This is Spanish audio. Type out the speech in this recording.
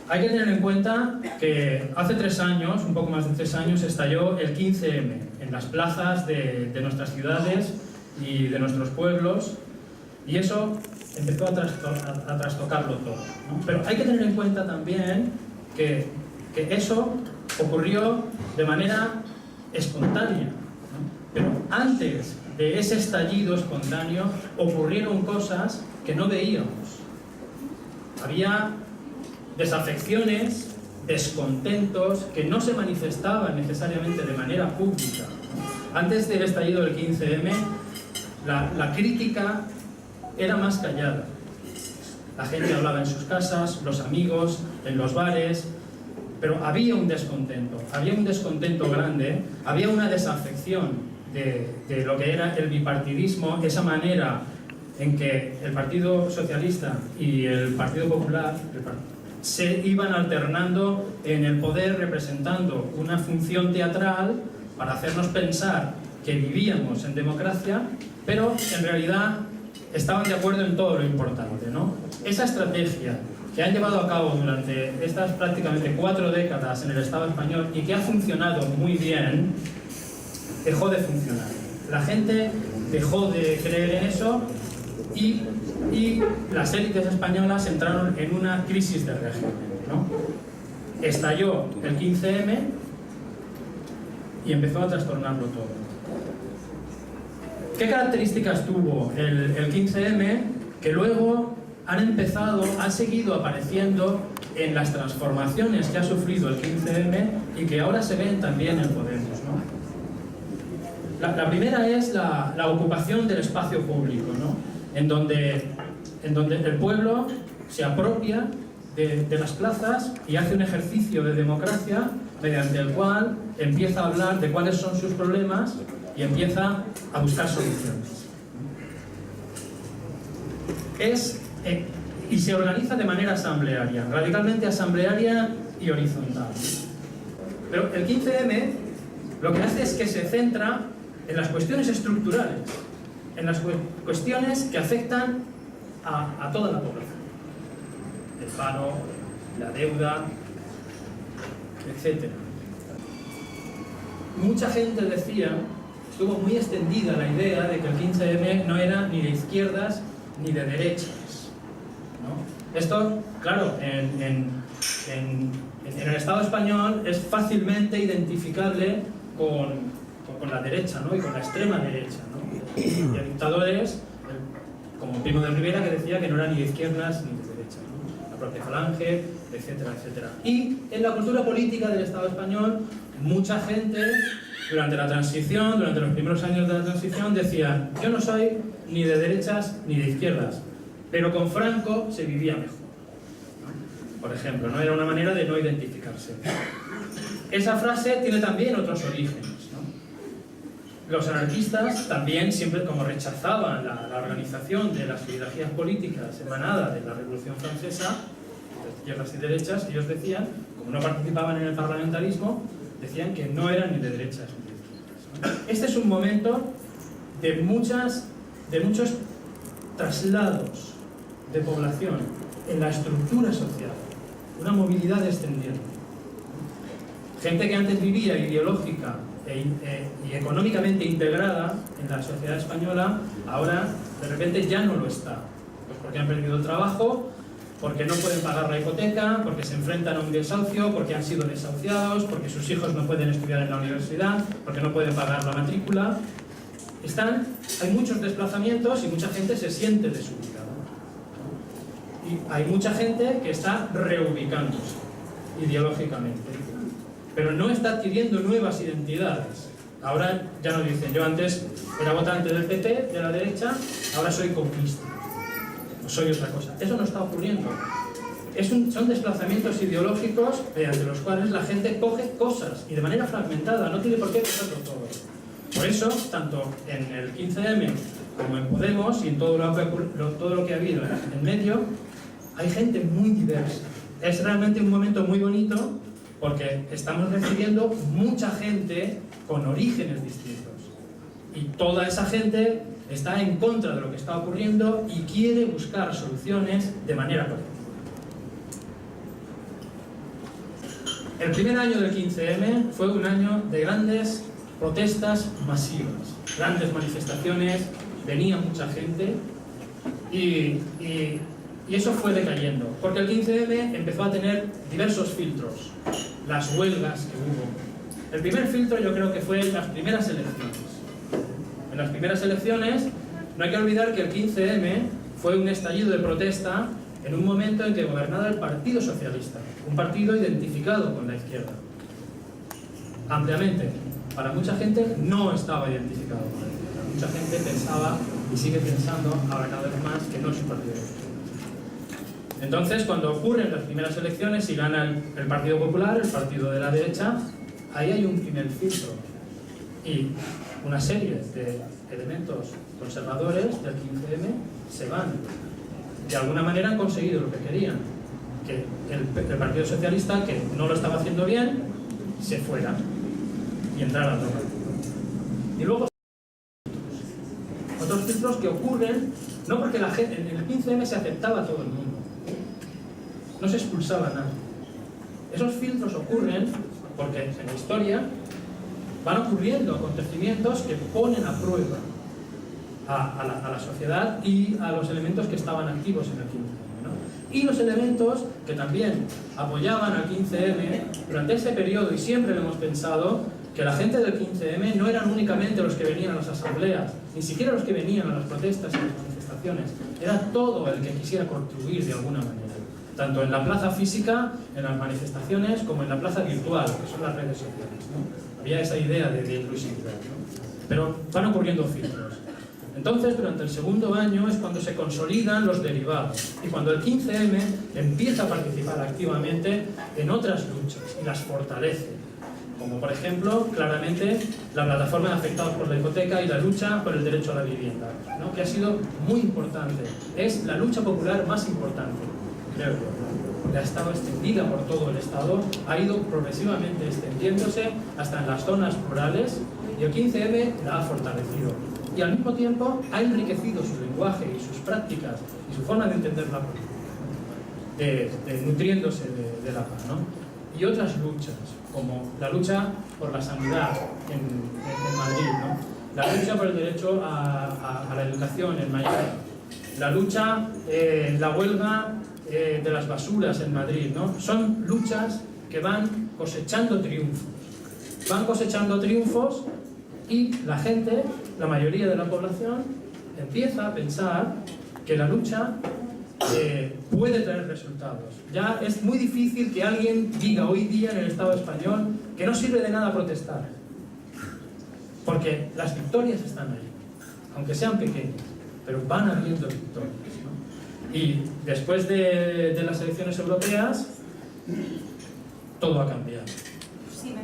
Hay que tener en cuenta que hace 3 años, un poco más de 3 años, estalló el 15M en las plazas de nuestras ciudades y de nuestros pueblos, y eso empezó a trastocarlo todo, ¿no? Pero hay que tener en cuenta también que eso ocurrió de manera espontánea, ¿no? Pero antes de ese estallido espontáneo ocurrieron cosas que no veíamos. Había desafecciones, descontentos que no se manifestaban necesariamente de manera pública, ¿no? Antes del estallido del 15M, la crítica era más callada. La gente hablaba en sus casas, los amigos, en los bares, pero había un descontento grande, había una desafección de lo que era el bipartidismo, esa manera en que el Partido Socialista y el Partido Popular se iban alternando en el poder, representando una función teatral para hacernos pensar que vivíamos en democracia, pero en realidad estaban de acuerdo en todo lo importante, ¿no? Esa estrategia que han llevado a cabo durante estas prácticamente 4 décadas en el Estado español y que ha funcionado muy bien, dejó de funcionar. La gente dejó de creer en eso y las élites españolas entraron en una crisis de régimen, ¿no? Estalló el 15M y empezó a trastornarlo todo. ¿Qué características tuvo el 15M que luego han seguido apareciendo en las transformaciones que ha sufrido el 15M y que ahora se ven también en Podemos, ¿no? La primera es la ocupación del espacio público, ¿no? En donde el pueblo se apropia de las plazas y hace un ejercicio de democracia mediante el cual empieza a hablar de cuáles son sus problemas y empieza a buscar soluciones. Y se organiza de manera asamblearia, radicalmente asamblearia y horizontal. Pero el 15M lo que hace es que se centra en las cuestiones estructurales, en las cuestiones que afectan a toda la población. El paro, la deuda, etc. Mucha gente decía, estuvo muy extendida la idea de que el 15M no era ni de izquierdas ni de derechas, ¿no? Esto, claro, en el Estado español es fácilmente identificable con la derecha, ¿no? Y con la extrema derecha, ¿no? Y hay dictadores, como Primo de Rivera, que decía que no era ni de izquierdas ni de derechas, ¿no? La propia Falange, etcétera, etcétera. Y en la cultura política del Estado español, mucha gente, durante la transición, durante los primeros años de la transición, decía: yo no soy ni de derechas ni de izquierdas, pero con Franco se vivía mejor, ¿no? Por ejemplo, ¿no? Era una manera de no identificarse. Esa frase tiene también otros orígenes, ¿no? Los anarquistas también, siempre como rechazaban la organización de las ideologías políticas emanada de la Revolución Francesa, de izquierdas y derechas, ellos decían, como no participaban en el parlamentarismo, decían que no eran ni de derechas ni de izquierdas, ¿no? Este es un momento de muchos traslados de población en la estructura social, una movilidad descendiente. Gente que antes vivía ideológica y económicamente integrada en la sociedad española, ahora de repente ya no lo está. Pues porque han perdido el trabajo, porque no pueden pagar la hipoteca, porque se enfrentan a un desahucio, porque han sido desahuciados, porque sus hijos no pueden estudiar en la universidad, porque no pueden pagar la matrícula. Hay muchos desplazamientos y mucha gente se siente desubicada. Y hay mucha gente que está reubicándose ideológicamente, pero no está adquiriendo nuevas identidades. Ahora ya no dicen: yo antes era votante del PP, de la derecha, ahora soy comunista, o soy otra cosa. Eso no está ocurriendo. Son desplazamientos ideológicos mediante los cuales la gente coge cosas y de manera fragmentada, no tiene por qué cogerlo todo. Por eso, tanto en el 15M como en Podemos y en todo lo que ha habido en medio, hay gente muy diversa. Es realmente un momento muy bonito porque estamos recibiendo mucha gente con orígenes distintos. Y toda esa gente está en contra de lo que está ocurriendo y quiere buscar soluciones de manera colectiva. El primer año del 15M fue un año de grandes protestas masivas, grandes manifestaciones, venía mucha gente y eso fue decayendo, porque el 15M empezó a tener diversos filtros, las huelgas que hubo. El primer filtro yo creo que fue en las primeras elecciones. En las primeras elecciones no hay que olvidar que el 15M fue un estallido de protesta en un momento en que gobernaba el Partido Socialista, un partido identificado con la izquierda. Ampliamente. Para mucha gente no estaba identificado con la izquierda. Mucha gente pensaba, y sigue pensando ahora cada vez más, que no es un partido de izquierda. Entonces, cuando ocurren las primeras elecciones y gana el Partido Popular, el partido de la derecha, ahí hay un primer filtro. Y una serie de elementos conservadores del 15M se van. De alguna manera han conseguido lo que querían, que el Partido Socialista, que no lo estaba haciendo bien, se fuera y entrara a otro partido. Y luego otros filtros que ocurren, no porque la gente, en el 15M se aceptaba a todo el mundo, no se expulsaba a nadie. Esos filtros ocurren porque en la historia van ocurriendo acontecimientos que ponen a prueba a la sociedad y a los elementos que estaban activos en el 15M, ¿no? Y los elementos que también apoyaban al 15M durante ese periodo, y siempre lo hemos pensado, que la gente del 15M no eran únicamente los que venían a las asambleas, ni siquiera los que venían a las protestas y las manifestaciones, era todo el que quisiera contribuir de alguna manera, tanto en la plaza física, en las manifestaciones, como en la plaza virtual, que son las redes sociales, ¿no? Había esa idea de inclusividad, ¿no? Pero van ocurriendo filtros. Entonces, durante el segundo año es cuando se consolidan los derivados y cuando el 15M empieza a participar activamente en otras luchas y las fortalece, como por ejemplo, claramente, la plataforma de afectados por la hipoteca y la lucha por el derecho a la vivienda, ¿no? Que ha sido muy importante. Es la lucha popular más importante, creo yo, porque ha estado extendida por todo el Estado, ha ido progresivamente extendiéndose hasta en las zonas rurales y el 15M la ha fortalecido. Y al mismo tiempo ha enriquecido su lenguaje y sus prácticas y su forma de entender la política, nutriéndose de la paz, ¿no? Y otras luchas, como la lucha por la sanidad en Madrid, ¿no? La lucha por el derecho a la educación en Miami, la lucha, la huelga de las basuras en Madrid, ¿no? Son luchas que van cosechando triunfos. Van cosechando triunfos y la gente, la mayoría de la población, empieza a pensar que la lucha puede tener resultados. Ya es muy difícil que alguien diga hoy día en el Estado español que no sirve de nada protestar, porque las victorias están ahí, aunque sean pequeñas, pero van habiendo victorias, ¿no? Y después de las elecciones europeas todo ha cambiado. Sí,